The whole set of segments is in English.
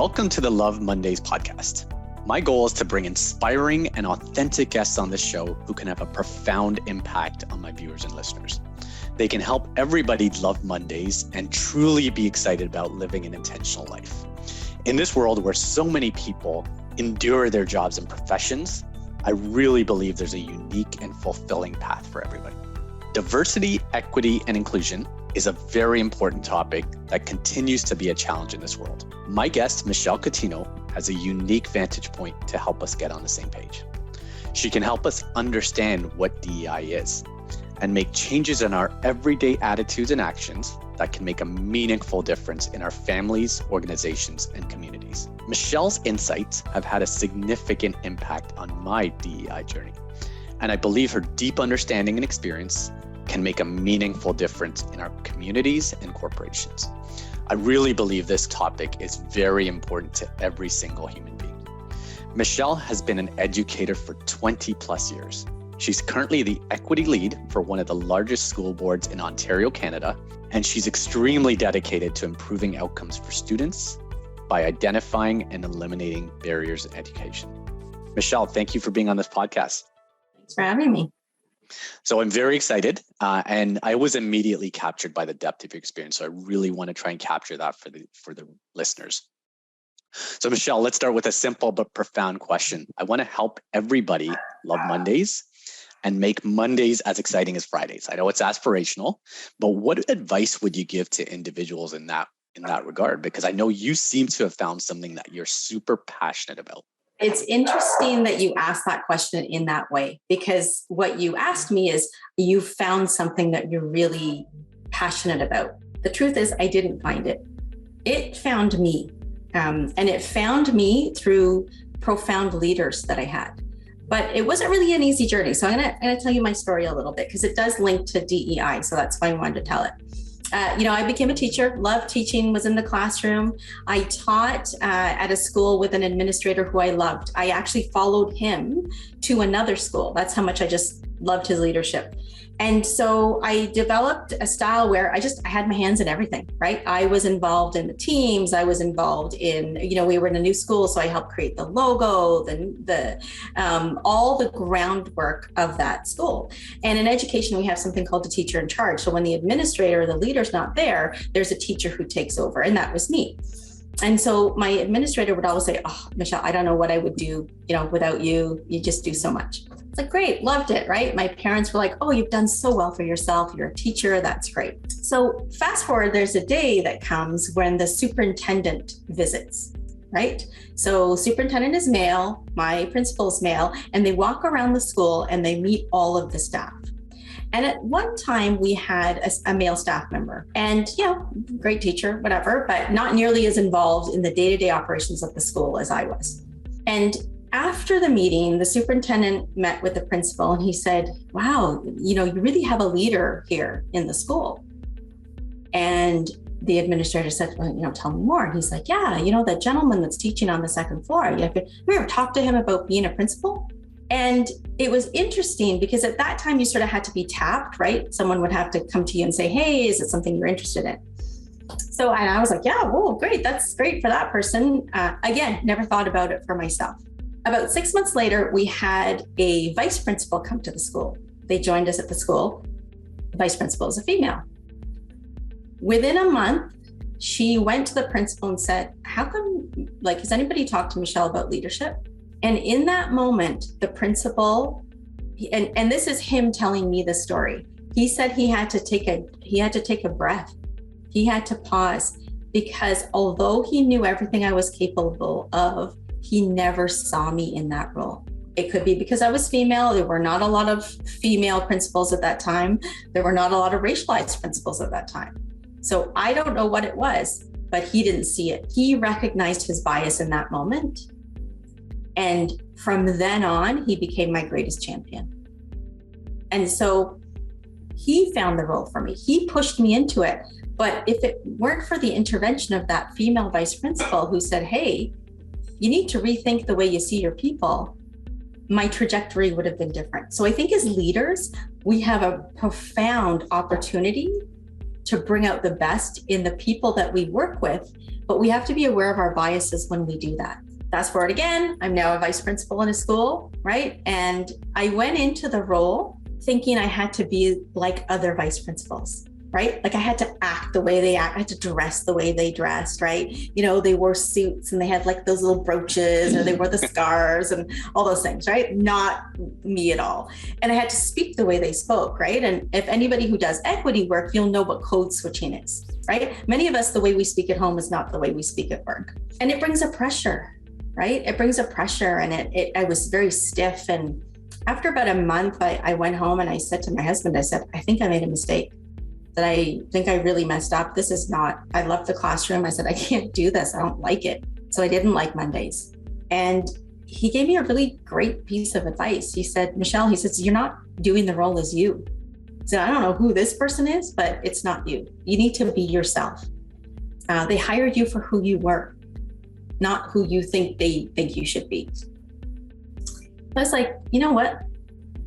Welcome to the Love Mondays podcast. My goal is to bring inspiring and authentic guests on this show who can have a profound impact on my viewers and listeners. They can help everybody love Mondays and truly be excited about living an intentional life. In this world where so many people endure their jobs and professions, I really believe there's a unique and fulfilling path for everybody. Diversity, equity, and inclusion is a very important topic that continues to be a challenge in this world. My guest, Michelle Coutinho, has a unique vantage point to help us get on the same page. She can help us understand what DEI is and make changes in our everyday attitudes and actions that can make a meaningful difference in our families, organizations, and communities. Michelle's insights have had a significant impact on my DEI journey, and I believe her deep understanding and experience can make a meaningful difference in our communities and corporations. I really believe this topic is very important to every single human being. Michelle has been an educator for 20 plus years. She's currently the equity lead for one of the largest school boards in Ontario, Canada, and she's extremely dedicated to improving outcomes for students by identifying and eliminating barriers in education. Michelle, thank you for being on this podcast. Thanks for having me. So I'm very excited, and I was immediately captured by the depth of your experience. So I really want to try and capture that for the listeners. So Michelle, let's start with a simple but profound question. I want to help everybody love Mondays and make Mondays as exciting as Fridays. I know it's aspirational, but what advice would you give to individuals in that regard? Because I know you seem to have found something that you're super passionate about. It's interesting that you asked that question in that way, because what you asked me is you found something that you're really passionate about. The truth is I didn't find it. It found me. And it found me through profound leaders that I had. But it wasn't really an easy journey. So I'm gonna tell you my story a little bit because it does link to DEI. So that's why I wanted to tell it. I became a teacher, loved teaching, was in the classroom. I taught at a school with an administrator who I loved. I actually followed him to another school. That's how much I just loved his leadership. And so I developed a style where I had my hands in everything, right? I was involved in the teams. I was involved in, we were in a new school, so I helped create the logo, all the groundwork of that school. And in education, we have something called the teacher in charge. So when the administrator or the leader's not there, there's a teacher who takes over, and that was me. And so my administrator would always say, "Oh, Michelle, I don't know what I would do, without you. You just do so much." It's like, great, loved it, right? My parents were like, "Oh, you've done so well for yourself. You're a teacher. That's great." So fast forward, there's a day that comes when the superintendent visits, right? So superintendent is male, my principal is male, and they walk around the school and they meet all of the staff. And at one time we had a male staff member and, great teacher, whatever, but not nearly as involved in the day-to-day operations of the school as I was. And after the meeting, the superintendent met with the principal and he said, "Wow, you really have a leader here in the school." And the administrator said, "Well, tell me more." And he's like, "Yeah, the gentleman that's teaching on the second floor, have you ever talked to him about being a principal?" And it was interesting because at that time you sort of had to be tapped, right? Someone would have to come to you and say, "Hey, is it something you're interested in?" So and I was like, "Yeah, whoa, great. That's great for that person." Again, never thought about it for myself. About 6 months later, we had a vice principal come to the school. They joined us at the school. The vice principal is a female. Within a month, she went to the principal and said, "How come, has anybody talked to Michelle about leadership?" And in that moment, the principal, and this is him telling me the story. He said he had to take a breath. He had to pause because although he knew everything I was capable of, he never saw me in that role. It could be because I was female. There were not a lot of female principals at that time. There were not a lot of racialized principals at that time. So I don't know what it was, but he didn't see it. He recognized his bias in that moment. And from then on, he became my greatest champion. And so he found the role for me. He pushed me into it. But if it weren't for the intervention of that female vice principal who said, "Hey, you need to rethink the way you see your people," my trajectory would have been different. So I think as leaders, we have a profound opportunity to bring out the best in the people that we work with, But we have to be aware of our biases when we do that. Fast forward again, I'm now a vice principal in a school, right? And I went into the role thinking I had to be like other vice principals, right? Like I had to act the way they act, I had to dress the way they dressed, right? You know, they wore suits and they had like those little brooches, or they wore the scarves and all those things, right? Not me at all. And I had to speak the way they spoke, right? And if anybody who does equity work, you'll know what code switching is, right? Many of us, the way we speak at home is not the way we speak at work. And it brings a pressure, right? It brings a pressure, and I was very stiff. And after about a month, I went home and I said to my husband, I said, I think I made a mistake. That I think I really messed up. This is not, I left the classroom. I said, I can't do this. I don't like it. So I didn't like Mondays. And he gave me a really great piece of advice. He said, Michelle, he says, you're not doing the role as you. So I don't know who this person is, but it's not you. You need to be yourself. They hired you for who you were, not who you think they think you should be. I was like, you know what?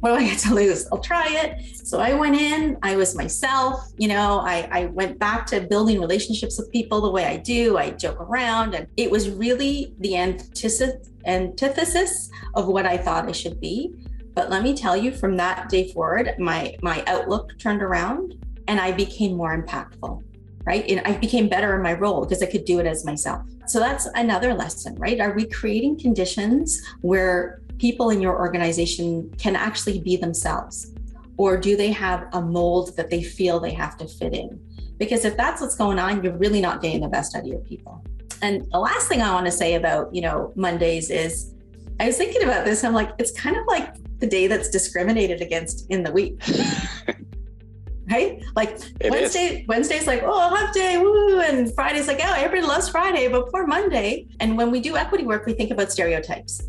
What do I get to lose? I'll try it. So I went in, I was myself, you know, I went back to building relationships with people the way I do. I joke around, and it was really the antithesis of what I thought I should be. But let me tell you, from that day forward, my outlook turned around and I became more impactful, right? And I became better in my role because I could do it as myself. So that's another lesson, right? Are we creating conditions where people in your organization can actually be themselves? Or do they have a mold that they feel they have to fit in? Because if that's what's going on, you're really not getting the best out of your people. And the last thing I want to say about, Mondays is, I was thinking about this, and I'm like, it's kind of like the day that's discriminated against in the week. Right? Like Wednesday's like, oh, hump day, woo. And Friday's like, oh, everybody loves Friday, but poor Monday. And when we do equity work, we think about stereotypes.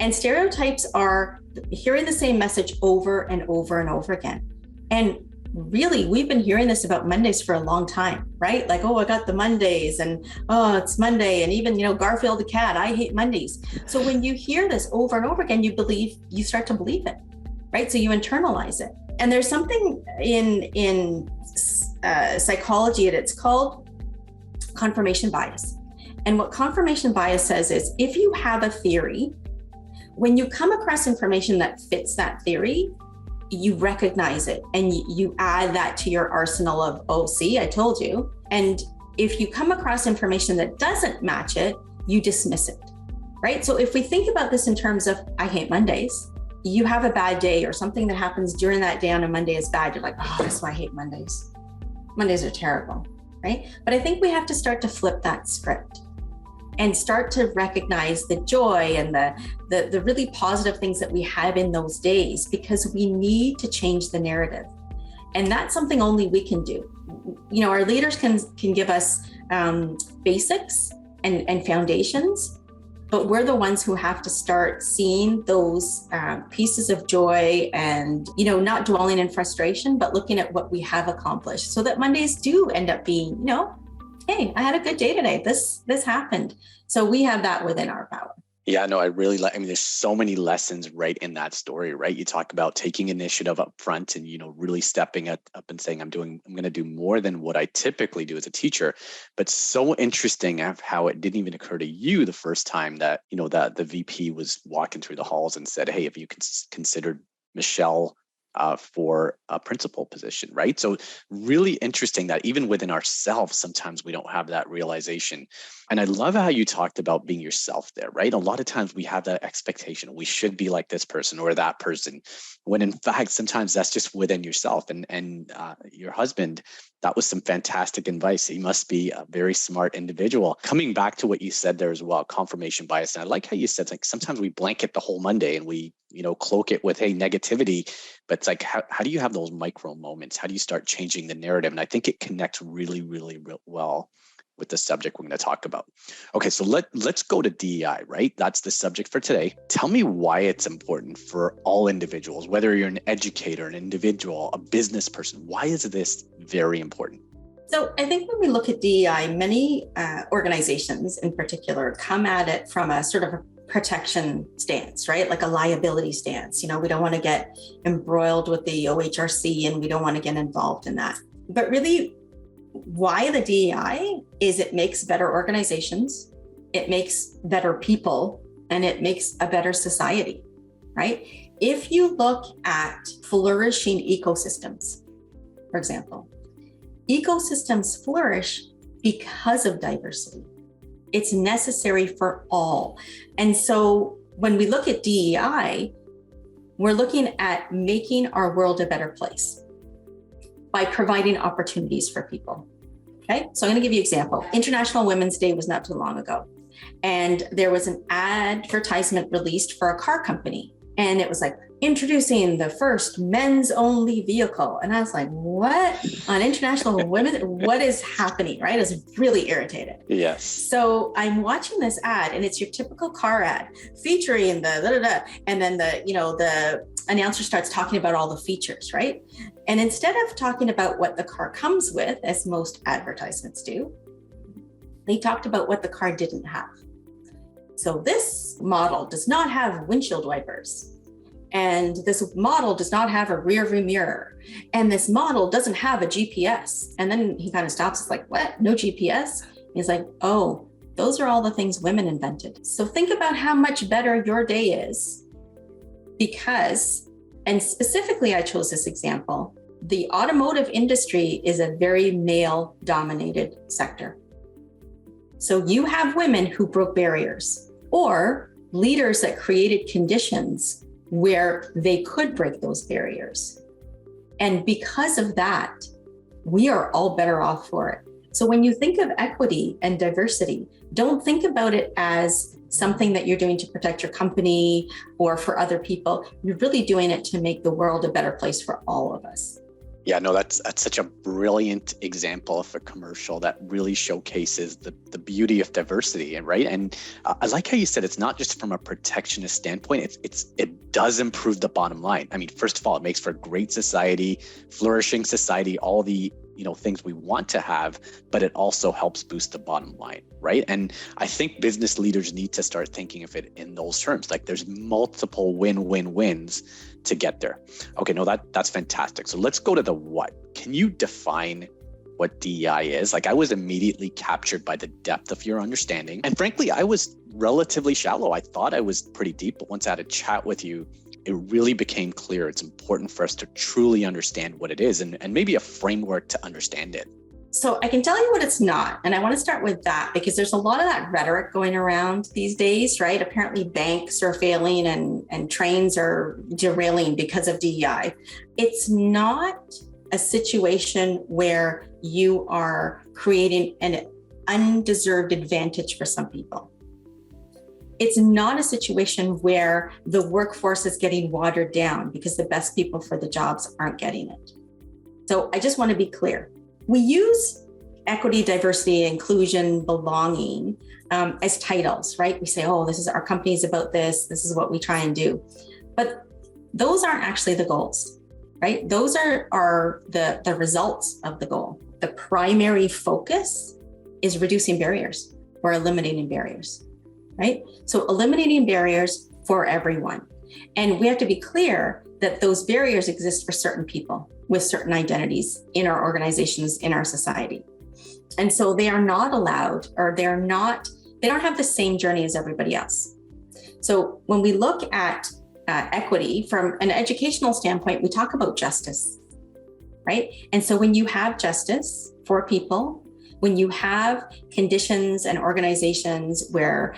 And stereotypes are hearing the same message over and over and over again. And really, we've been hearing this about Mondays for a long time, right? Like, oh, I got the Mondays, and oh, it's Monday. And even, Garfield the cat, I hate Mondays. So when you hear this over and over again, you start to believe it, right? So you internalize it. And there's something in psychology, and it's called confirmation bias. And what confirmation bias says is, if you have a theory, when you come across information that fits that theory, you recognize it and you add that to your arsenal of, oh, see, I told you. And if you come across information that doesn't match it, you dismiss it, right? So if we think about this in terms of, I hate Mondays, you have a bad day or something that happens during that day on a Monday is bad. You're like, oh, that's why I hate Mondays. Mondays are terrible, right? But I think we have to start to flip that script and start to recognize the joy and the really positive things that we have in those days, because we need to change the narrative. And that's something only we can do. Our leaders can give us basics and foundations, but we're the ones who have to start seeing those pieces of joy and, not dwelling in frustration, but looking at what we have accomplished, so that Mondays do end up being, hey, I had a good day today. This happened. So we have that within our power. Yeah, no, I really like, there's so many lessons right in that story, right? You talk about taking initiative up front and, really stepping up and saying, I'm going to do more than what I typically do as a teacher. But so interesting how it didn't even occur to you the first time that, that the VP was walking through the halls and said, hey, have you considered Michelle for a principal position, right? So really interesting that even within ourselves, sometimes we don't have that realization. And I love how you talked about being yourself there, right? A lot of times we have that expectation, we should be like this person or that person, when in fact, sometimes that's just within yourself. And your husband, that was some fantastic advice. He must be a very smart individual. Coming back to what you said there as well, confirmation bias. And I like how you said, like, sometimes we blanket the whole Monday and we, cloak it with, hey, negativity. But it's like, how do you have those micro moments? How do you start changing the narrative? And I think it connects really, really, really well with the subject we're going to talk about. Okay, so let's go to DEI, right? That's the subject for today. Tell me why it's important for all individuals, whether you're an educator, an individual, a business person. Why is this very important? So I think when we look at DEI, many organizations in particular come at it from a sort of a protection stance, right? Like a liability stance. We don't want to get embroiled with the OHRC and we don't want to get involved in that. But really, why the DEI is it makes better organizations, it makes better people, and it makes a better society, right? If you look at flourishing ecosystems, for example, ecosystems flourish because of diversity. It's necessary for all. And so when we look at DEI, we're looking at making our world a better place by providing opportunities for people. Okay, so I'm going to give you an example. International Women's Day was not too long ago, and there was an advertisement released for a car company, and it was like, introducing the first men's only vehicle. And I was like, what? On International Women, what is happening, right? I was really irritated. Yes. So I'm watching this ad, and it's your typical car ad featuring the and then the announcer starts talking about all the features, right? And instead of talking about what the car comes with, as most advertisements do, they talked about what the car didn't have. So this model does not have windshield wipers. And this model does not have a rear view mirror. And this model doesn't have a GPS. And then he kind of stops. It's like, what? No GPS? He's like, oh, those are all the things women invented. So think about how much better your day is because, and specifically I chose this example, the automotive industry is a very male dominated sector. So you have women who broke barriers or leaders that created conditions where they could break those barriers. And because of that, we are all better off for it. So when you think of equity and diversity, don't think about it as something that you're doing to protect your company or for other people. You're really doing it to make the world a better place for all of us. Yeah, no, that's such a brilliant example of a commercial that really showcases the beauty of diversity, and right. And I like how you said it's not just from a protectionist standpoint. It does improve the bottom line. I mean, first of all, it makes for a great society, flourishing society, all the things we want to have, but it also helps boost the bottom line, right? And I think business leaders need to start thinking of it in those terms. Like there's multiple win-win-wins to get there. Okay, no, that's fantastic. So let's go to the what. Can you define what DEI is? Like I was immediately captured by the depth of your understanding. And frankly, I was relatively shallow. I thought I was pretty deep, but once I had a chat with you, it really became clear it's important for us to truly understand what it is and maybe a framework to understand it. So I can tell you what it's not. And I want to start with that because there's a lot of that rhetoric going around these days, right? Apparently banks are failing and trains are derailing because of DEI. It's not a situation where you are creating an undeserved advantage for some people. It's not a situation where the workforce is getting watered down because the best people for the jobs aren't getting it. So I just want to be clear. We use equity, diversity, inclusion, belonging as titles, right? We say, oh, this is our company's about this. This is what we try and do. But those aren't actually the goals, right? Those are the results of the goal. The primary focus is reducing barriers or eliminating barriers. Right? So eliminating barriers for everyone. And we have to be clear that those barriers exist for certain people with certain identities in our organizations, in our society. And so they are not allowed, or they don't have the same journey as everybody else. So when we look at equity from an educational standpoint, we talk about justice, right? And so when you have justice for people, when you have conditions and organizations where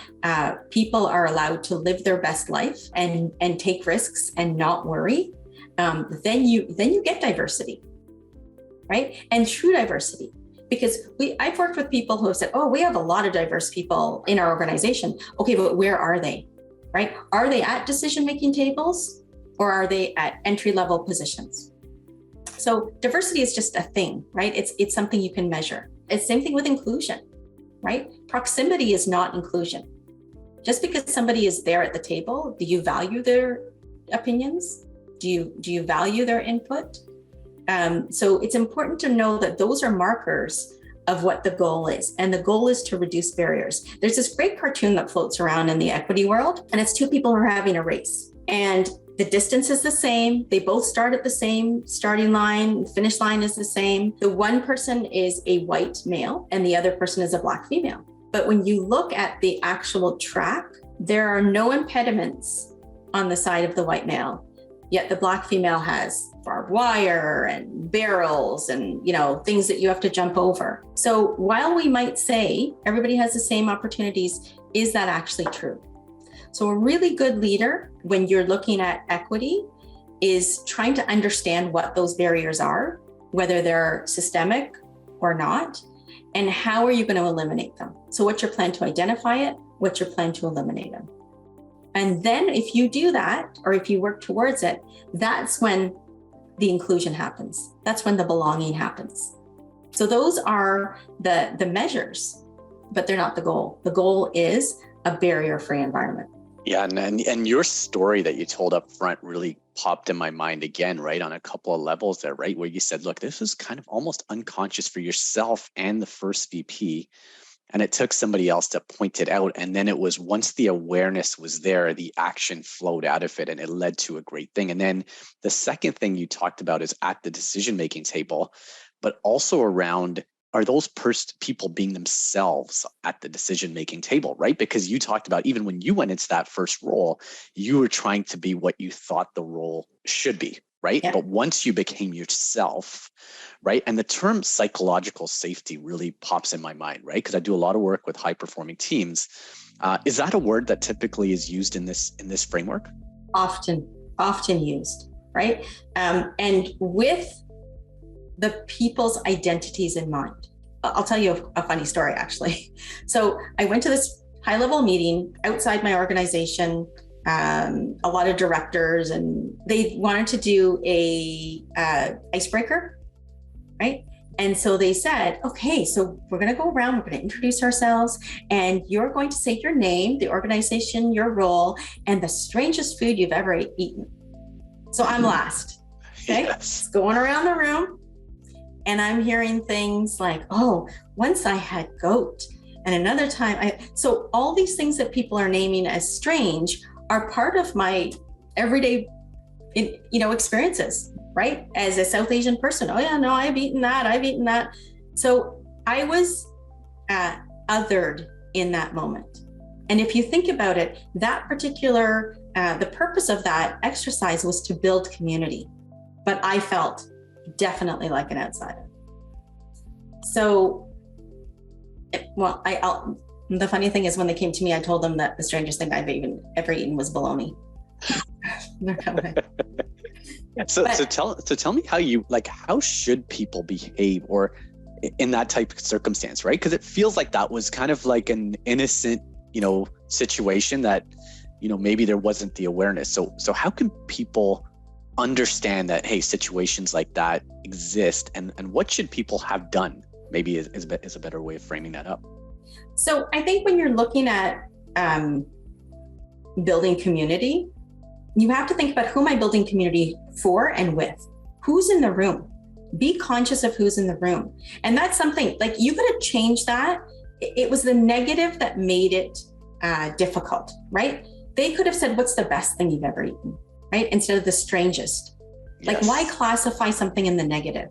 people are allowed to live their best life and take risks and not worry, then you get diversity, right? And true diversity. Because I've worked with people who have said, oh, we have a lot of diverse people in our organization. Okay, but where are they, right? Are they at decision-making tables or are they at entry-level positions? So diversity is just a thing, right? It's something you can measure. It's the same thing with inclusion, right? Proximity is not inclusion. Just because somebody is there at the table, do you value their opinions? Do you value their input? So it's important to know that those are markers of what the goal is. And the goal is to reduce barriers. There's this great cartoon that floats around in the equity world, and it's two people who are having a race. And The distance is the same. They both start at the same starting line. Finish line is the same. The one person is a white male and the other person is a Black female. But when you look at the actual track, there are no impediments on the side of the white male, yet the Black female has barbed wire and barrels and, things that you have to jump over. So while we might say everybody has the same opportunities, is that actually true? So a really good leader, when you're looking at equity, is trying to understand what those barriers are, whether they're systemic or not, and how are you going to eliminate them? So what's your plan to identify it? What's your plan to eliminate them? And then if you do that, or if you work towards it, that's when the inclusion happens. That's when the belonging happens. So those are the measures, but they're not the goal. The goal is a barrier-free environment. Yeah, and your story that you told up front really popped in my mind again, right, on a couple of levels there, right, where you said, look, this was kind of almost unconscious for yourself and the first VP, and it took somebody else to point it out, and then it was once the awareness was there, the action flowed out of it, and it led to a great thing. And then the second thing you talked about is at the decision-making table, but also around, are those people being themselves at the decision-making table, right? Because you talked about even when you went into that first role, you were trying to be what you thought the role should be, right? Yeah. But once you became yourself, right? And the term psychological safety really pops in my mind, right? Because I do a lot of work with high-performing teams. Is that a word that typically is used in this framework? Often used, right? And with the people's identities in mind. I'll tell you a funny story, actually. So I went to this high-level meeting outside my organization, a lot of directors, and they wanted to do a icebreaker, right? And so they said, okay, so we're going to go around, we're going to introduce ourselves, and you're going to say your name, the organization, your role, and the strangest food you've ever eaten. So I'm last, okay? Yes. Going around the room. And I'm hearing things like, oh, once I had goat, and another time so all these things that people are naming as strange are part of my everyday, experiences, right? As a South Asian person, oh yeah, no, I've eaten that. So I was othered in that moment. And if you think about it, that particular, the purpose of that exercise was to build community, but I felt definitely like an outsider. So, well, the funny thing is when they came to me, I told them that the strangest thing I've ever eaten was bologna. So tell me how should people behave or in that type of circumstance, right? Because it feels like that was kind of like an innocent, situation that, maybe there wasn't the awareness. So how can people understand that, hey, situations like that exist, and what should people have done? Maybe is a better way of framing that up. So I think when you're looking at building community, you have to think about who am I building community for and with? Who's in the room? Be conscious of who's in the room. And that's something, like, you got to change that. It was the negative that made it difficult, right? They could have said, what's the best thing you've ever eaten? Right? Instead of the strangest. Like, yes. Why classify something in the negative?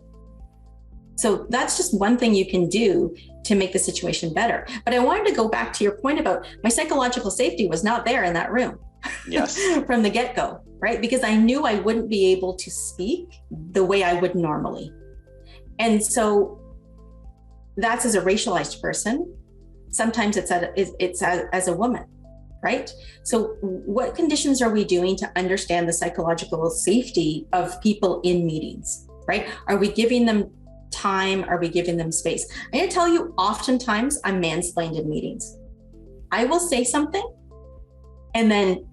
So that's just one thing you can do to make the situation better. But I wanted to go back to your point about my psychological safety was not there in that room. Yes. From the get-go, right? Because I knew I wouldn't be able to speak the way I would normally. And so that's as a racialized person. Sometimes it's as a woman. Right? So what conditions are we doing to understand the psychological safety of people in meetings, right? Are we giving them time? Are we giving them space? I'm going to tell you, oftentimes I'm mansplained in meetings. I will say something and then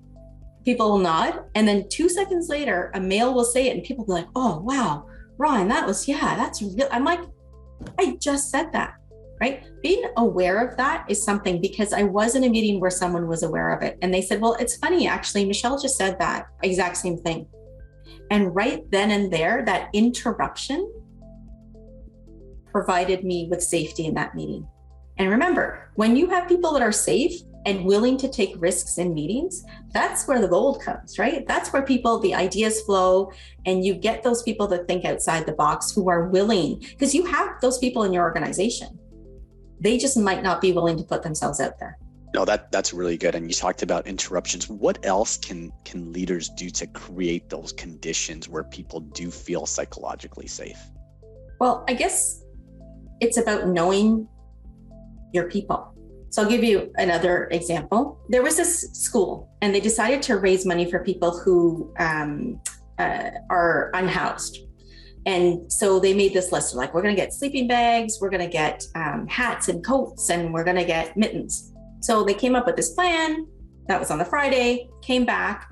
people will nod. And then 2 seconds later, a male will say it and people will be like, oh, wow, Ron, that's real. I'm like, I just said that. Right? Being aware of that is something, because I was in a meeting where someone was aware of it and they said, well, it's funny, actually, Michelle just said that exact same thing. And right then and there, that interruption provided me with safety in that meeting. And remember, when you have people that are safe and willing to take risks in meetings, that's where the gold comes, right? That's where the ideas flow, and you get those people that think outside the box who are willing, because you have those people in your organization. They just might not be willing to put themselves out there. No, that's really good. And you talked about interruptions. What else can leaders do to create those conditions where people do feel psychologically safe? Well, I guess it's about knowing your people. So I'll give you another example. There was this school, and they decided to raise money for people who are unhoused. And so they made this list, like, we're going to get sleeping bags, we're going to get hats and coats, and we're going to get mittens. So they came up with this plan. That was on the Friday, came back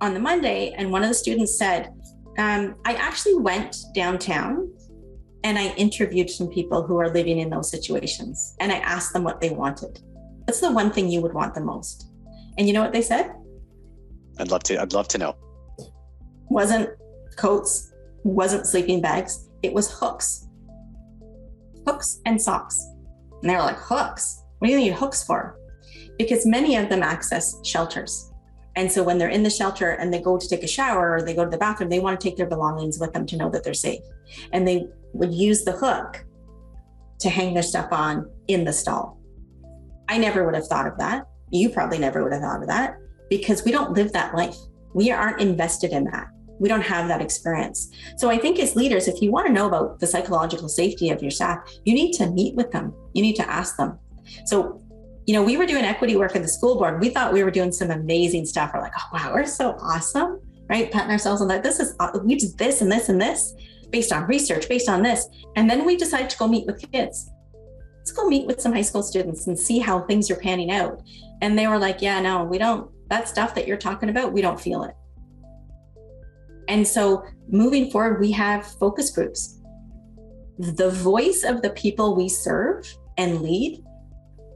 on the Monday, and one of the students said, I actually went downtown and I interviewed some people who are living in those situations, and I asked them what they wanted. What's the one thing you would want the most? And you know what they said? I'd love to know. Wasn't coats, wasn't sleeping bags, it was hooks and socks. And they were like, hooks? What do you need hooks for? Because many of them access shelters. And so when they're in the shelter and they go to take a shower or they go to the bathroom, they want to take their belongings with them to know that they're safe. And they would use the hook to hang their stuff on in the stall. I never would have thought of that. You probably never would have thought of that, because we don't live that life. We aren't invested in that. We don't have that experience. So I think as leaders, if you want to know about the psychological safety of your staff, you need to meet with them. You need to ask them. So, we were doing equity work at the school board. We thought we were doing some amazing stuff. We're like, oh, wow, we're so awesome, right? Patting ourselves on that. We did this and this and this based on research, based on this. And then we decided to go meet with kids. Let's go meet with some high school students and see how things are panning out. And they were like, yeah, no, we don't, that stuff that you're talking about, we don't feel it. And so moving forward, we have focus groups. The voice of the people we serve and lead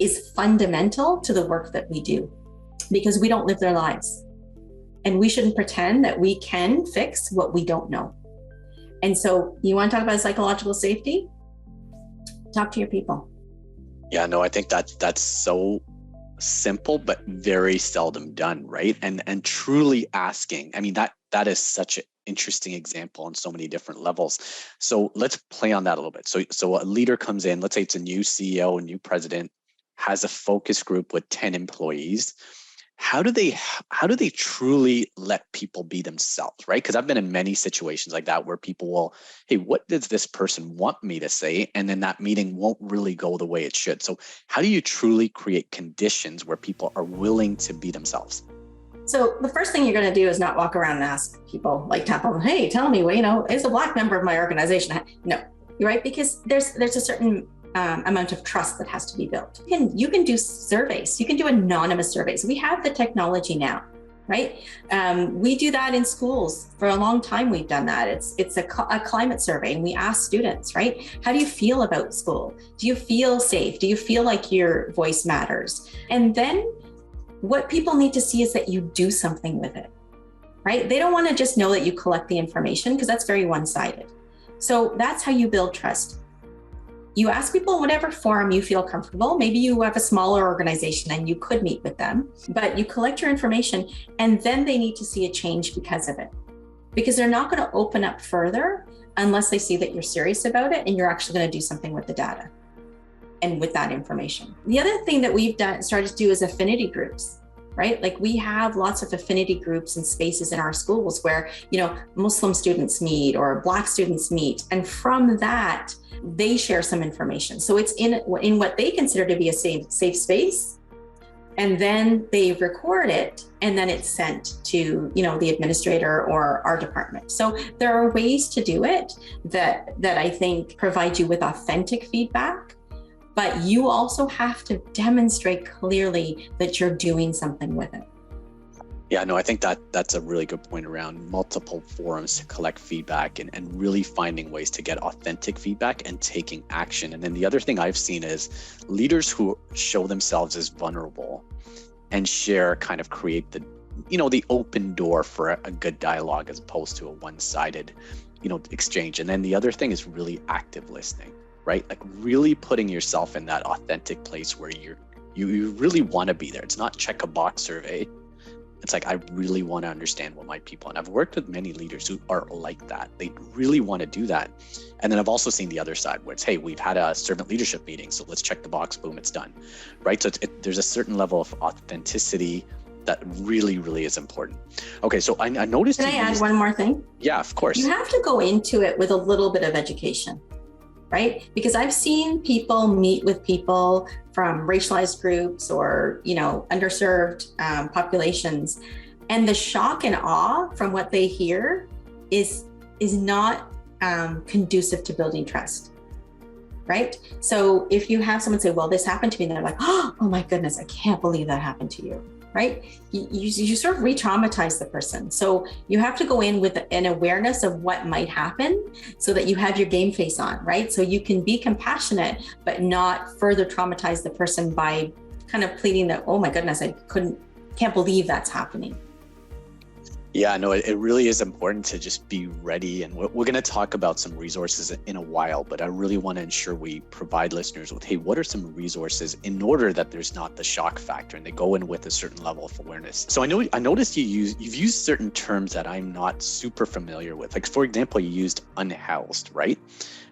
is fundamental to the work that we do, because we don't live their lives. And we shouldn't pretend that we can fix what we don't know. And so you want to talk about psychological safety? Talk to your people. Yeah, no, I think that's so simple, but very seldom done, right? And truly asking. I mean, that is such an interesting example on so many different levels. So let's play on that a little bit. So a leader comes in, let's say it's a new CEO, a new president, has a focus group with 10 employees. How do they truly let people be themselves, right? Because I've been in many situations like that where people will, hey, what does this person want me to say? And then that meeting won't really go the way it should. So how do you truly create conditions where people are willing to be themselves? So the first thing you're going to do is not walk around and ask people, like tap on them, hey, tell me, is a Black member of my organization? No, right? Because there's a certain amount of trust that has to be built. You can do surveys. You can do anonymous surveys. We have the technology now, right? We do that in schools. For a long time, we've done that. It's a climate survey, and we ask students, right? How do you feel about school? Do you feel safe? Do you feel like your voice matters? And then what people need to see is that you do something with it, right? They don't want to just know that you collect the information, because that's very one-sided. So that's how you build trust. You ask people in whatever forum you feel comfortable. Maybe you have a smaller organization and you could meet with them, but you collect your information, and then they need to see a change because of it. Because they're not going to open up further unless they see that you're serious about it and you're actually going to do something with the data and with that information. The other thing that we've started to do is affinity groups, right? Like we have lots of affinity groups and spaces in our schools where, Muslim students meet or Black students meet. And from that, they share some information. So it's in what they consider to be a safe space. And then they record it, and then it's sent to, the administrator or our department. So there are ways to do it that I think provide you with authentic feedback, but you also have to demonstrate clearly that you're doing something with it. Yeah, no, I think that's a really good point around multiple forums to collect feedback and really finding ways to get authentic feedback and taking action. And then the other thing I've seen is leaders who show themselves as vulnerable and share kind of create the open door for a good dialogue as opposed to a one-sided, exchange. And then the other thing is really active listening, right? Like really putting yourself in that authentic place where You really want to be there. It's not check a box survey. It's like, I really want to understand what my people, and I've worked with many leaders who are like that. They really want to do that. And then I've also seen the other side where it's, hey, we've had a servant leadership meeting, so let's check the box, boom, it's done, right? So there's a certain level of authenticity that really, really is important. Okay, so I noticed. Can I add one more thing? Yeah, of course. You have to go into it with a little bit of education, right? Because I've seen people meet with people from racialized groups or, underserved populations, and the shock and awe from what they hear is not conducive to building trust, right? So if you have someone say, well, this happened to me, and they're like, oh my goodness, I can't believe that happened to you, right? You sort of re-traumatize the person. So you have to go in with an awareness of what might happen so that you have your game face on, right? So you can be compassionate, but not further traumatize the person by kind of pleading that, oh my goodness, I can't believe that's happening. Yeah, no, it really is important to just be ready. And we're going to talk about some resources in a while, but I really want to ensure we provide listeners with, hey, what are some resources in order that there's not the shock factor and they go in with a certain level of awareness. So I noticed you've used certain terms that I'm not super familiar with. Like, for example, you used unhoused, right?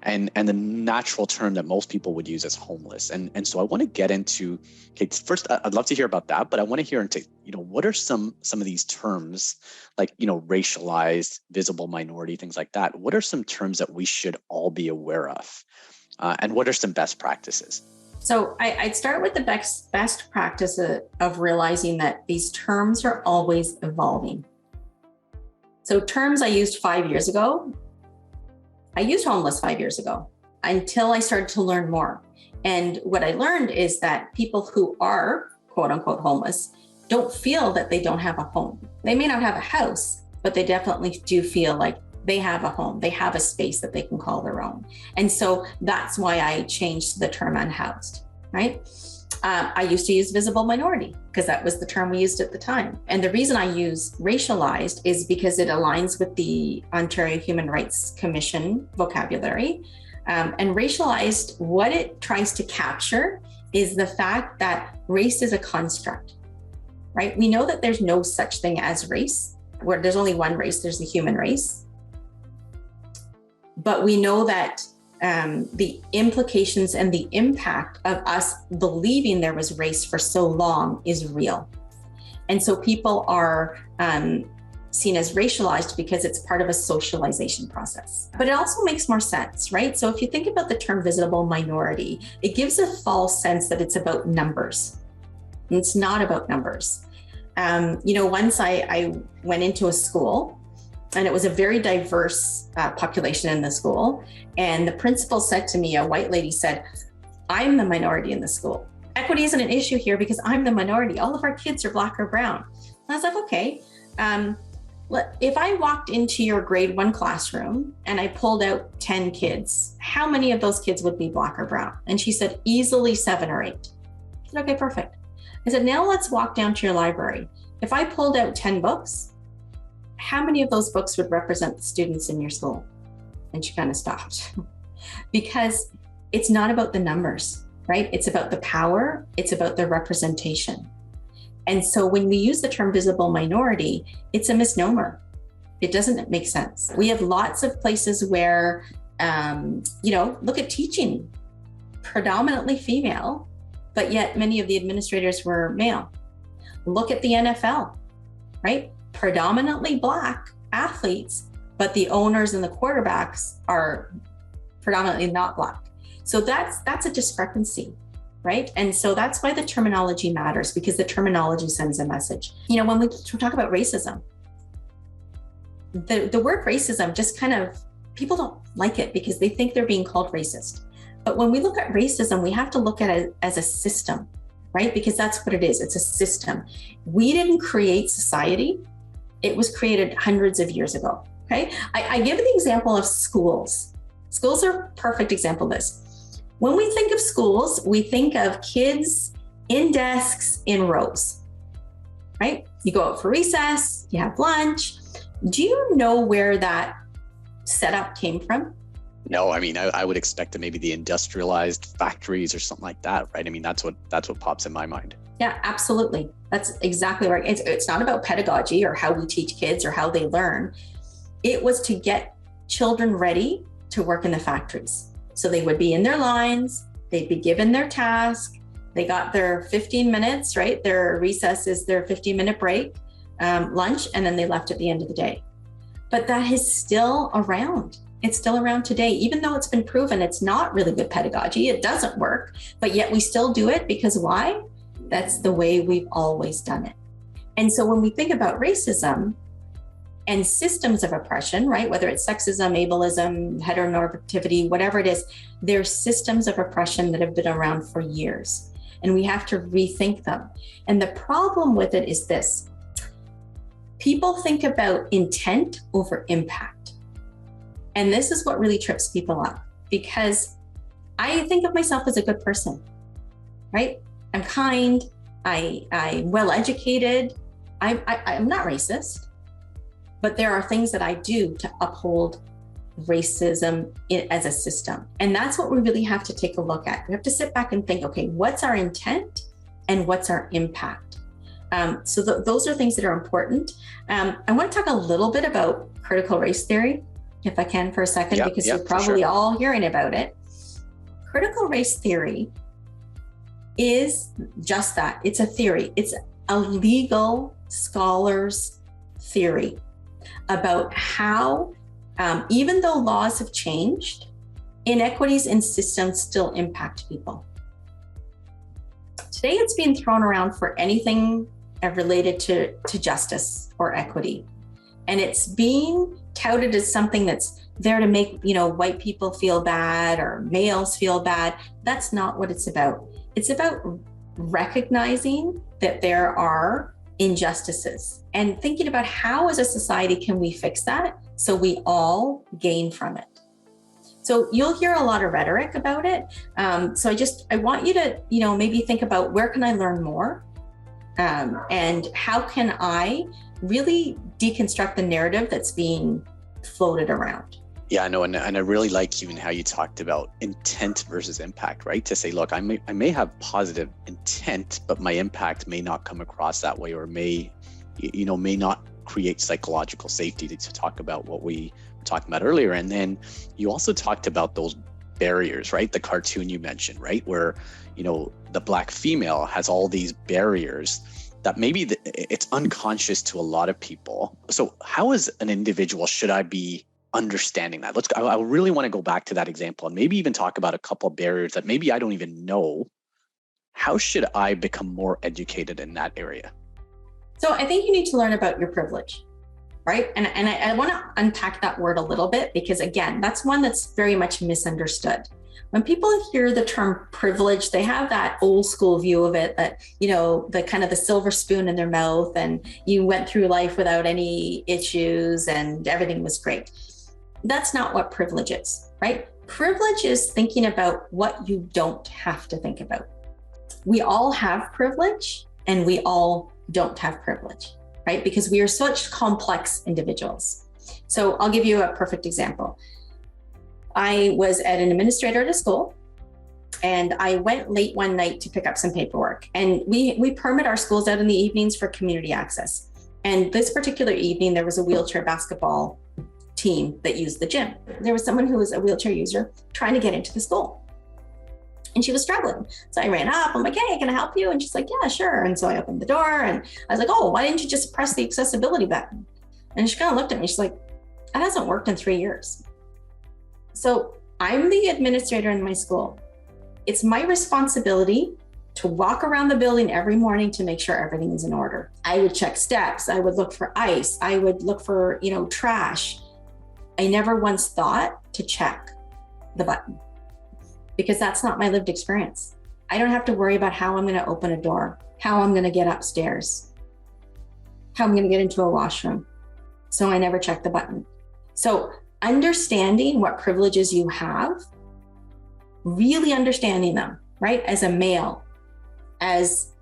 And the natural term that most people would use is homeless. And so I want to get into, okay, first, I'd love to hear about that, but I want to hear into, what are some of these terms, like, racialized, visible minority, things like that. What are some terms that we should all be aware of? And what are some best practices? So I'd start with the best practice of realizing that these terms are always evolving. So terms I used 5 years ago, I used homeless 5 years ago until I started to learn more. And what I learned is that people who are quote unquote homeless don't feel that they don't have a home. They may not have a house, but they definitely do feel like they have a home. They have a space that they can call their own. And so that's why I changed the term unhoused, right? I used to use visible minority because that was the term we used at the time. And the reason I use racialized is because it aligns with the Ontario Human Rights Commission vocabulary. And racialized, what it tries to capture is the fact that race is a construct, right? We know that there's no such thing as race, where there's only one race, there's the human race. But we know that the implications and the impact of us believing there was race for so long is real. And so people are seen as racialized because it's part of a socialization process. But it also makes more sense, right? So if you think about the term visible minority, it gives a false sense that it's about numbers. And it's not about numbers. Once I went into a school, and it was a very diverse population in the school. And the principal said to me, a white lady said, I'm the minority in the school. Equity isn't an issue here because I'm the minority. All of our kids are Black or brown. And I was like, okay, if I walked into your grade 1 classroom and I pulled out 10 kids, how many of those kids would be Black or brown? And she said, easily 7 or 8. I said, okay, perfect. I said, now let's walk down to your library. If I pulled out 10 books, how many of those books would represent the students in your school? And she kind of stopped because it's not about the numbers, right? It's about the power. It's about the representation. And so when we use the term visible minority, it's a misnomer. It doesn't make sense. We have lots of places where, look at teaching, predominantly female, but yet many of the administrators were male. Look at the NFL, right? Predominantly Black athletes, but the owners and the quarterbacks are predominantly not Black. So that's a discrepancy, right? And so that's why the terminology matters, because the terminology sends a message. When we talk about racism, the word racism just kind of, people don't like it because they think they're being called racist. But when we look at racism, we have to look at it as a system, right? Because that's what it is. It's a system. We didn't create society. It was created hundreds of years ago, okay? I give the example of schools. Schools are a perfect example of this. When we think of schools, we think of kids in desks in rows, right? You go out for recess, you have lunch. Do you know where that setup came from? No, I mean, I would expect that maybe the industrialized factories or something like that, right? I mean, that's what pops in my mind. Yeah, absolutely. That's exactly right. It's not about pedagogy or how we teach kids or how they learn. It was to get children ready to work in the factories. So they would be in their lines, they'd be given their task, they got their 15 minutes, right? Their recess is their 15-minute break, lunch, and then they left at the end of the day. But that is still around. It's still around today, even though it's been proven it's not really good pedagogy. It doesn't work, but yet we still do it because why? That's the way we've always done it. And so when we think about racism and systems of oppression, right, whether it's sexism, ableism, heteronormativity, whatever it is, there's systems of oppression that have been around for years, and we have to rethink them. And the problem with it is this: people think about intent over impact. And this is what really trips people up, because I think of myself as a good person, right? I'm kind, I'm well-educated, I'm not racist, but there are things that I do to uphold racism as a system. And that's what we really have to take a look at. We have to sit back and think, okay, what's our intent and what's our impact? So those are things that are important. I want to talk a little bit about critical race theory, if I can, for a second, because you're probably all hearing about it. Critical race theory is just that. It's a theory. It's a legal scholar's theory about how, even though laws have changed, inequities in systems still impact people. Today, it's being thrown around for anything related to justice or equity. And it's being touted as something that's there to make, white people feel bad or males feel bad. That's not what it's about. It's about recognizing that there are injustices and thinking about how as a society can we fix that so we all gain from it. So you'll hear a lot of rhetoric about it. So I want you to, maybe think about, where can I learn more? And how can I really deconstruct the narrative that's being floated around? Yeah, I know, and I really like you and how you talked about intent versus impact, right? To say, look, I may have positive intent, but my impact may not come across that way, or may not create psychological safety, to talk about what we were talking about earlier. And then you also talked about those barriers, right? The cartoon you mentioned, right? Where, the Black female has all these barriers that maybe it's unconscious to a lot of people. So how as an individual should I be understanding that? I really want to go back to that example and maybe even talk about a couple of barriers that maybe I don't even know. How should I become more educated in that area? So I think you need to learn about your privilege, right? And I want to unpack that word a little bit, because again, that's one that's very much misunderstood. When people hear the term privilege, they have that old school view of it, that, the kind of the silver spoon in their mouth, and you went through life without any issues and everything was great. That's not what privilege is, right? Privilege is thinking about what you don't have to think about. We all have privilege and we all don't have privilege, right? Because we are such complex individuals. So I'll give you a perfect example. I was an administrator at a school, and I went late one night to pick up some paperwork. And we permit our schools out in the evenings for community access. And this particular evening, there was a wheelchair basketball team that used the gym. There was someone who was a wheelchair user trying to get into the school, and she was struggling. So I ran up, I'm like, hey, can I help you? And she's like, yeah, sure. And so I opened the door and I was like, oh, why didn't you just press the accessibility button? And she kind of looked at me, she's like, that hasn't worked in 3 years. So I'm the administrator in my school. It's my responsibility to walk around the building every morning to make sure everything is in order. I would check steps, I would look for ice, I would look for, trash. I never once thought to check the button, because that's not my lived experience. I don't have to worry about how I'm going to open a door, how I'm going to get upstairs, how I'm going to get into a washroom. So I never check the button. So understanding what privileges you have, really understanding them, right? As a male, as,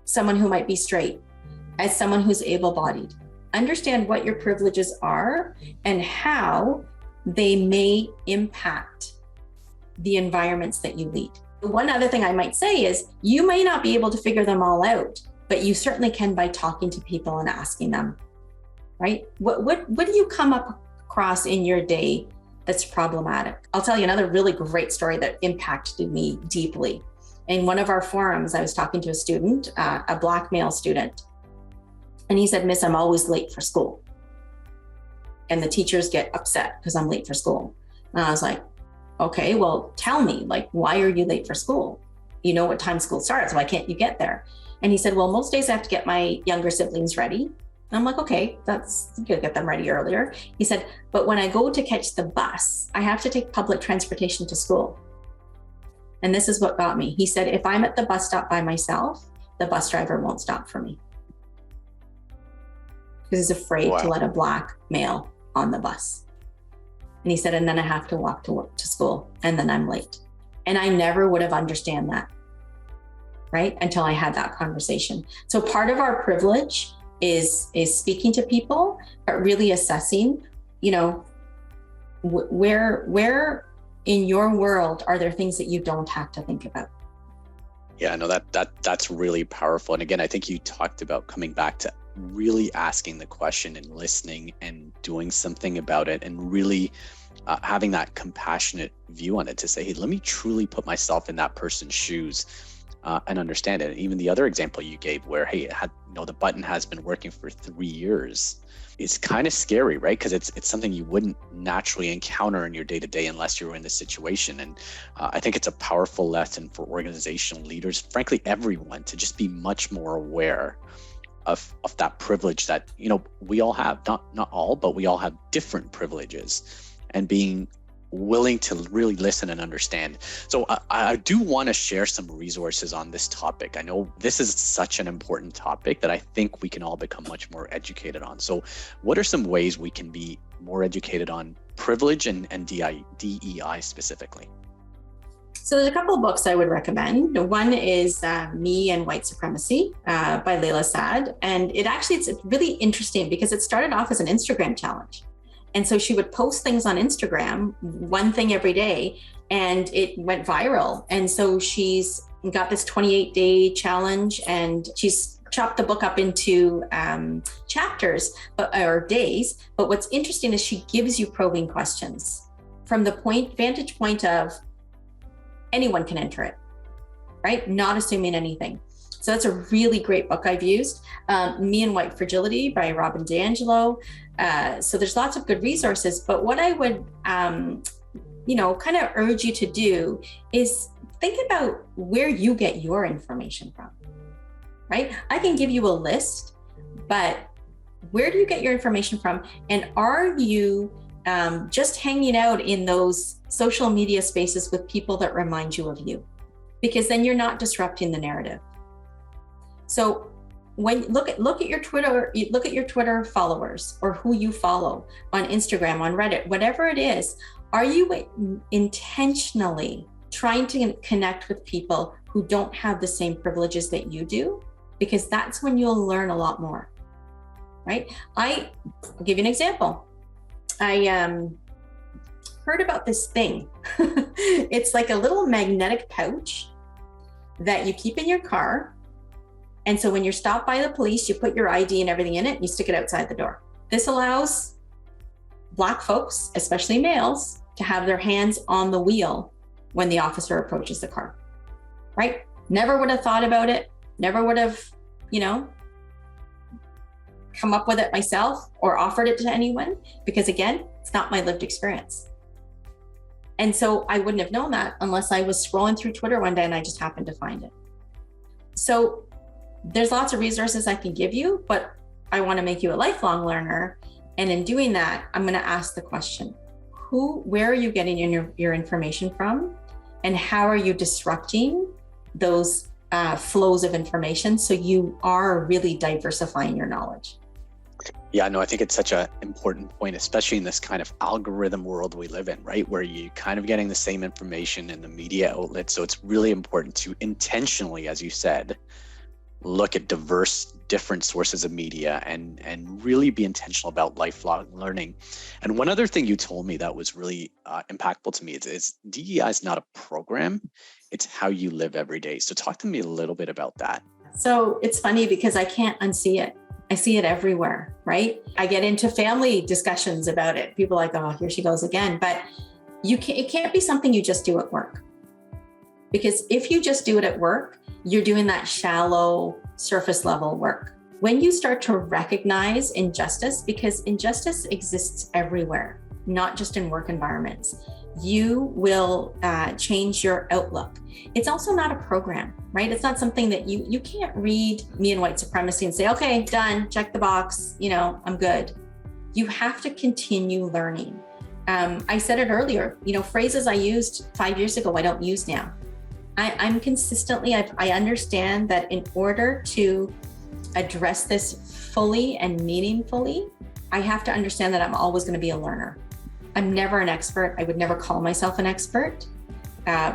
someone who might be straight, as someone who's able-bodied, understand what your privileges are and how they may impact the environments that you lead. One other thing I might say is you may not be able to figure them all out, but you certainly can by talking to people and asking them, right? What do you come up across in your day that's problematic? I'll tell you another really great story that impacted me deeply. In one of our forums, I was talking to a student, a Black male student, and he said, "Miss, I'm always late for school. And the teachers get upset because I'm late for school." And I was like, "Okay, well, tell me, like, why are you late for school? You know what time school starts. Why can't you get there?" And he said, "Well, most days I have to get my younger siblings ready." And I'm like, "Okay, you'll get them ready earlier." He said, "But when I go to catch the bus, I have to take public transportation to school." And this is what got me. He said, "If I'm at the bus stop by myself, the bus driver won't stop for me because he's afraid to let a Black male on the bus." And he said, "And then I have to walk to school, and then I'm late." And I never would have understand that, right? Until I had that conversation. So part of our privilege is speaking to people, but really assessing, where in your world are there things that you don't have to think about? Yeah, no, that's really powerful. And again, I think you talked about coming back to really asking the question and listening and doing something about it, and really having that compassionate view on it to say, hey, let me truly put myself in that person's shoes and understand it. And even the other example you gave where, hey, the button has been working for 3 years. It's kind of scary, right? Because it's something you wouldn't naturally encounter in your day-to-day unless you were in this situation. And I think it's a powerful lesson for organizational leaders, frankly, everyone, to just be much more aware of that privilege that, we all have, not all, but we all have different privileges, and being willing to really listen and understand. So I do want to share some resources on this topic. I know this is such an important topic that I think we can all become much more educated on. So what are some ways we can be more educated on privilege and DEI specifically? So there's a couple of books I would recommend. One is Me and White Supremacy by Layla Saad. And it's really interesting because it started off as an Instagram challenge. And so she would post things on Instagram, one thing every day, and it went viral. And so she's got this 28-day challenge, and she's chopped the book up into chapters or days. But what's interesting is she gives you probing questions from the vantage point of anyone can enter it, right? Not assuming anything. So that's a really great book I've used. Me and White Fragility by Robin DiAngelo. So there's lots of good resources, but what I would, kind of urge you to do is think about where you get your information from, right? I can give you a list, but where do you get your information from? And are you just hanging out in those social media spaces with people that remind you of you? Because then you're not disrupting the narrative. So when look at your Twitter followers, or who you follow on Instagram, on Reddit, whatever it is, are you intentionally trying to connect with people who don't have the same privileges that you do? Because that's when you'll learn a lot more, right? I'll give you an example. I heard about this thing. It's like a little magnetic pouch that you keep in your car. And so when you're stopped by the police, you put your ID and everything in it, and you stick it outside the door. This allows Black folks, especially males, to have their hands on the wheel when the officer approaches the car, right? Never would have thought about it. Never would have, come up with it myself or offered it to anyone, because again, it's not my lived experience. And so I wouldn't have known that unless I was scrolling through Twitter one day and I just happened to find it. So there's lots of resources I can give you, but I want to make you a lifelong learner. And in doing that, I'm going to ask the question, where are you getting your information from? And how are you disrupting those flows of information so you are really diversifying your knowledge? Yeah, no, I think it's such an important point, especially in this kind of algorithm world we live in, right? Where you kind of getting the same information in the media outlets. So it's really important to intentionally, as you said, look at different sources of media and really be intentional about lifelong learning. And one other thing you told me that was really impactful to me is DEI is not a program, it's how you live every day. So talk to me a little bit about that. So it's funny because I can't unsee it. I see it everywhere, right? I get into family discussions about it. People are like, oh, here she goes again. But it can't be something you just do at work. Because if you just do it at work, you're doing that shallow, surface level work. When you start to recognize injustice, because injustice exists everywhere, not just in work environments, you will change your outlook. It's also not a program, right? It's not something that you can't read Me and White Supremacy and say, okay, done, check the box, I'm good. You have to continue learning. I said it earlier, phrases I used 5 years ago, I don't use now. I'm consistently, I understand that in order to address this fully and meaningfully, I have to understand that I'm always going to be a learner. I'm never an expert. I would never call myself an expert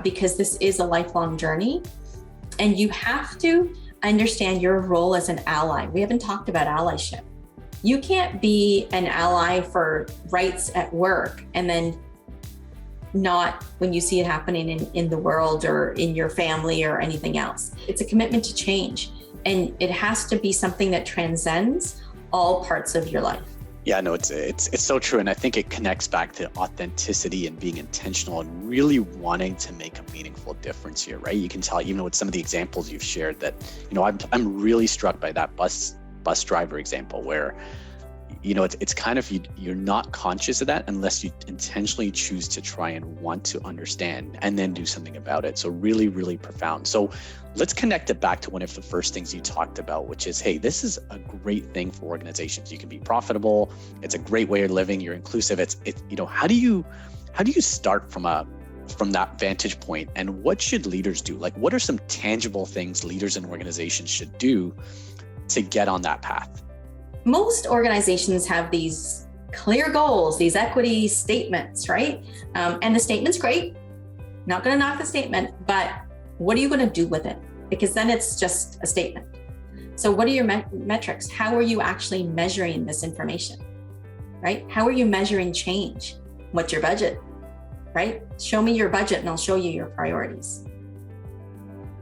because this is a lifelong journey. And you have to understand your role as an ally. We haven't talked about allyship. You can't be an ally for rights at work and then not when you see it happening in the world or in your family or anything else. It's a commitment to change, and it has to be something that transcends all parts of your life. Yeah, no, it's so true. And I think it connects back to authenticity and being intentional and really wanting to make a meaningful difference here, right? You can tell, even with some of the examples you've shared, that, I'm really struck by that bus driver example where, it's kind of, you're not conscious of that unless you intentionally choose to try and want to understand and then do something about it. So really, really profound. So let's connect it back to one of the first things you talked about, which is, hey, this is a great thing for organizations. You can be profitable. It's a great way of living. You're inclusive. How do you start from that vantage point, and what should leaders do? Like, what are some tangible things leaders and organizations should do to get on that path? Most organizations have these clear goals, these equity statements, right? And the statement's great. Not going to knock the statement, but what are you going to do with it? Because then it's just a statement. So what are your metrics? How are you actually measuring this information, right? How are you measuring change? What's your budget, right? Show me your budget and I'll show you your priorities.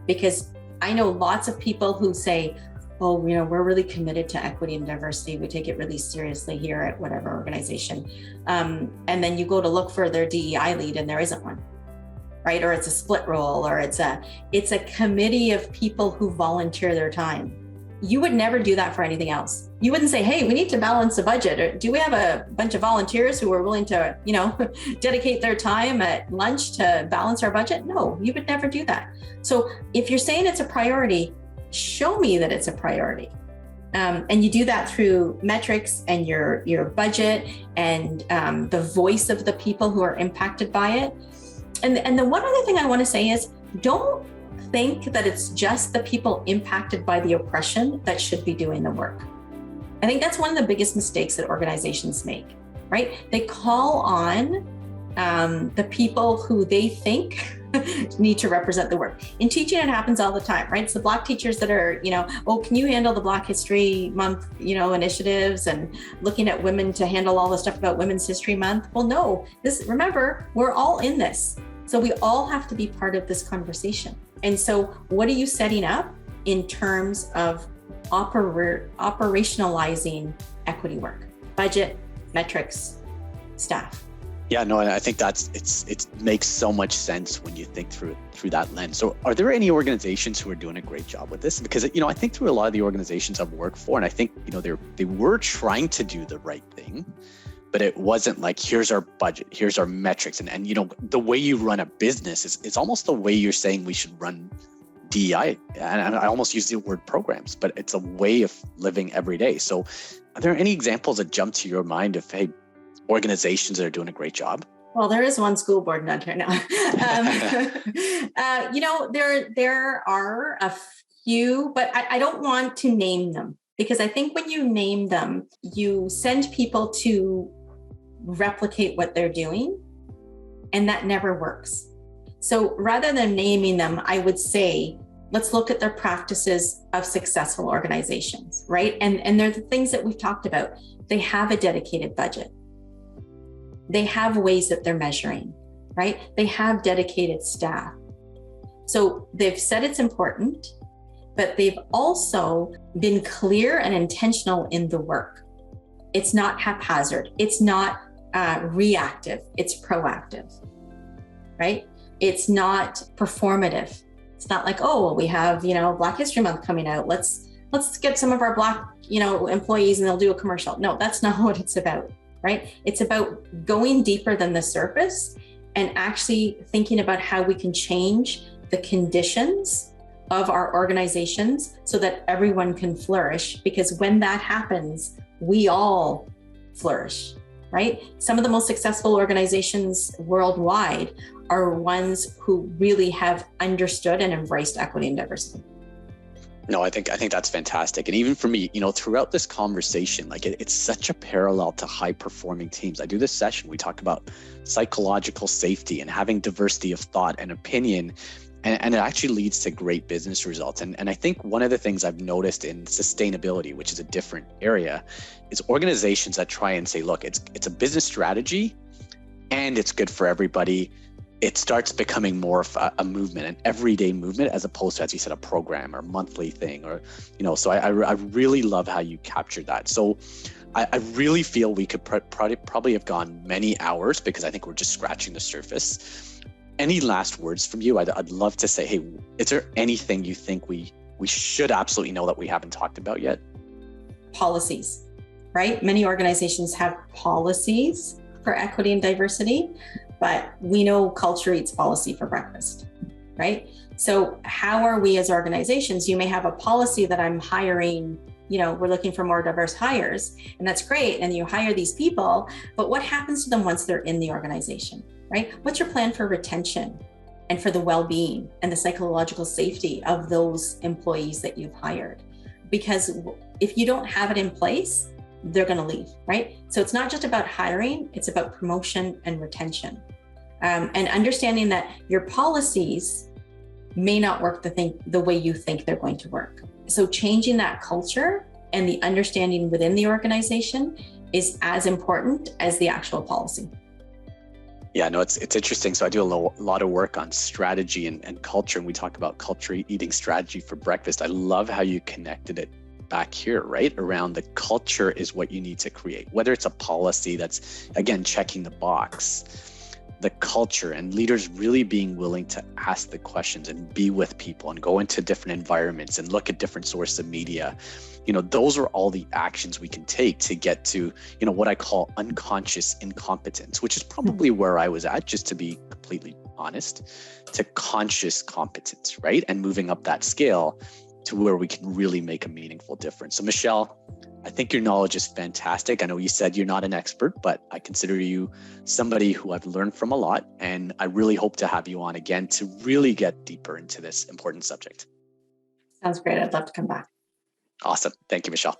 Because I know lots of people who say, oh, we're really committed to equity and diversity. We take it really seriously here at whatever organization. And then you go to look for their DEI lead and there isn't one, right? Or it's a split role, or it's a committee of people who volunteer their time. You would never do that for anything else. You wouldn't say, hey, we need to balance the budget. Or do we have a bunch of volunteers who are willing to, dedicate their time at lunch to balance our budget? No, you would never do that. So if you're saying it's a priority, show me that it's a priority. And you do that through metrics and your budget and the voice of the people who are impacted by it. And the one other thing I want to say is, don't think that it's just the people impacted by the oppression that should be doing the work. I think that's one of the biggest mistakes that organizations make, right? They call on the people who they think need to represent the work. In teaching, it happens all the time, right? It's the Black teachers that are, oh, can you handle the Black History Month, initiatives and looking at women to handle all the stuff about Women's History Month? Well, no, remember, we're all in this. So we all have to be part of this conversation. And so what are you setting up in terms of operationalizing equity work? Budget, metrics, staff. Yeah, no, and I think it makes so much sense when you think through that lens. So are there any organizations who are doing a great job with this? Because, I think through a lot of the organizations I've worked for, and I think, they were trying to do the right thing, but it wasn't like, here's our budget, here's our metrics. And the way you run a business is almost the way you're saying we should run DEI. And I almost use the word programs, but it's a way of living every day. So are there any examples that jump to your mind of, hey, organizations that are doing a great job? Well, there is one school board in Ontario now. There are a few, but I don't want to name them, because I think when you name them, you send people to replicate what they're doing, and that never works. So rather than naming them, I would say, Let's look at their practices of successful organizations, right? And they're the things that we've talked about. They have a dedicated budget. They have ways that they're measuring, right? They have dedicated staff. So they've said it's important, but they've also been clear and intentional in the work. It's not haphazard. It's not reactive. It's proactive, right? It's not performative. It's not like, oh, well, we have, Black History Month coming out. Let's get some of our Black, employees and they'll do a commercial. No, that's not what it's about, right? It's about going deeper than the surface and actually thinking about how we can change the conditions of our organizations so that everyone can flourish. Because when that happens, we all flourish, right? Some of the most successful organizations worldwide are ones who really have understood and embraced equity and diversity. No, I think that's fantastic. And even for me, throughout this conversation, like it's such a parallel to high performing teams. I do this session, we talk about psychological safety and having diversity of thought and opinion. And it actually leads to great business results. And I think one of the things I've noticed in sustainability, which is a different area, is organizations that try and say, look, it's a business strategy and it's good for everybody. It starts becoming more of a movement, an everyday movement, as opposed to, as you said, a program or monthly thing, or, so I really love how you captured that. So I really feel we could probably have gone many hours, because I think we're just scratching the surface. Any last words from you? I'd love to say, hey, is there anything you think we should absolutely know that we haven't talked about yet? Policies, right? Many organizations have policies for equity and diversity, but we know culture eats policy for breakfast, right? So how are we as organizations? You may have a policy that I'm hiring, we're looking for more diverse hires, and that's great. And you hire these people, but what happens to them once they're in the organization, right? What's your plan for retention and for the well-being and the psychological safety of those employees that you've hired? Because if you don't have it in place, they're going to leave, right? So it's not just about hiring, it's about promotion and retention. And understanding that your policies may not work the way you think they're going to work. So changing that culture and the understanding within the organization is as important as the actual policy. Yeah, no, it's interesting. So I do a lot of work on strategy and culture, and we talk about culture eating strategy for breakfast. I love how you connected it back here, right? Around the culture is what you need to create, whether it's a policy that's, again, checking the box, the culture, and leaders really being willing to ask the questions and be with people and go into different environments and look at different sources of media. Those are all the actions we can take to get to, what I call unconscious incompetence, which is probably where I was at, just to be completely honest, to conscious competence, right? And moving up that scale to where we can really make a meaningful difference. So Michelle, I think your knowledge is fantastic. I know you said you're not an expert, but I consider you somebody who I've learned from a lot. And I really hope to have you on again to really get deeper into this important subject. Sounds great. I'd love to come back. Awesome. Thank you, Michelle.